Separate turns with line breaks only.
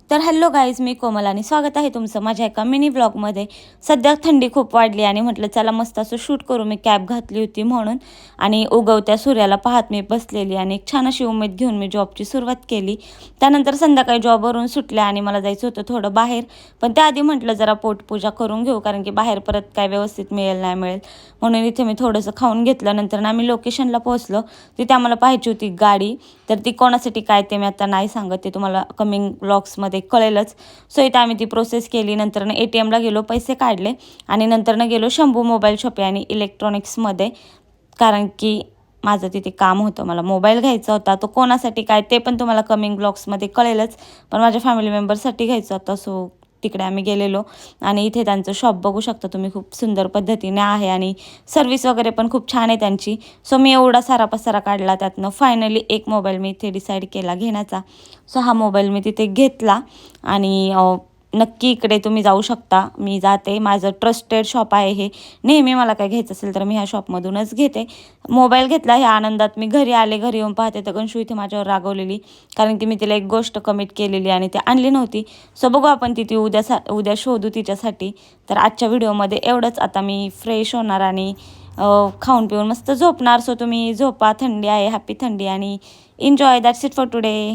तर hello guys, मी कोमल आणि स्वागत आहे तुमचं माझ्या एका मिनी व्लॉगमध्ये। सध्या थंडी खूप वाढली आणि म्हटलं चला मस्त असं शूट करू। मी कॅब घातली होती म्हणून आणि उगवत्या सूर्याला पाहत मी बसलेली आणि एक छान अशी उमेद घेऊन मी जॉबची सुरुवात केली। त्यानंतर संध्याकाळी जॉबवरून सुटले आणि मला जायचं होतं थोडं बाहेर, पण त्याआधी म्हटलं जरा पोटपूजा करून घेऊ, कारण की बाहेर परत काय व्यवस्थित मिळेल नाही मिळेल, म्हणून इथे मी थोडंसं खाऊन घेतलं। नंतर आम्ही लोकेशनला पोहोचलो। तिथे आम्हाला पाहिजे होती गाडी, तर ती कोणासाठी काय ते मी आता नाही सांगत, ते तुम्हाला कमिंग व्लॉग्समध्ये कळेलच। सो इथे आम्ही ती प्रोसेस केली। नंतर ATMला गेलो, पैसे काढले आणि नंतर गेलो शंभू मोबाईल शॉप आणि इलेक्ट्रॉनिक्समध्ये, कारण की माझं तिथे काम होतं, मला मोबाईल घ्यायचा होता। तो कोणासाठी काय ते पण तुम्हाला कमिंग ब्लॉग्समध्ये कळेलच, पण माझ्या फॅमिली मेंबरसाठी घ्यायचा होता। सो तिकडे आम्ही गेलेलो आणि इथे त्यांचं शॉप बघू शकता तुम्ही, खूप सुंदर पद्धतीने आहे आणि सर्व्हिस वगैरे पण खूप छान आहे त्यांची। सो मी एवढा सारा पसारा काढला, त्यातनं फायनली एक मोबाईल मी इथे डिसाईड केला घेण्याचा। सो हा मोबाईल मी तिथे घेतला आणि नक्की इकडे तुम्ही जाऊ शकता, मी जाते, माझं ट्रस्टेड शॉप आहे हे। नेहमी मला काय घ्यायचं असेल तर मी ह्या शॉपमधूनच घेते। मोबाईल घेतला, ह्या आनंदात मी घरी आले। घरी येऊन पाहते तर गंशू इथे माझ्यावर रागवलेली, कारण की मी तिला एक गोष्ट कमिट केलेली आणि ती आणली नव्हती। सो बघू आपण ती उद्या शोधू तिच्यासाठी। तर आजच्या व्हिडिओमध्ये एवढंच। आता मी फ्रेश होणार आणि खाऊन पिऊन मस्त झोपणार। सो तुम्ही झोपा, थंडी आहे, हॅपी थंडी, आणि enjoy. That's it for today.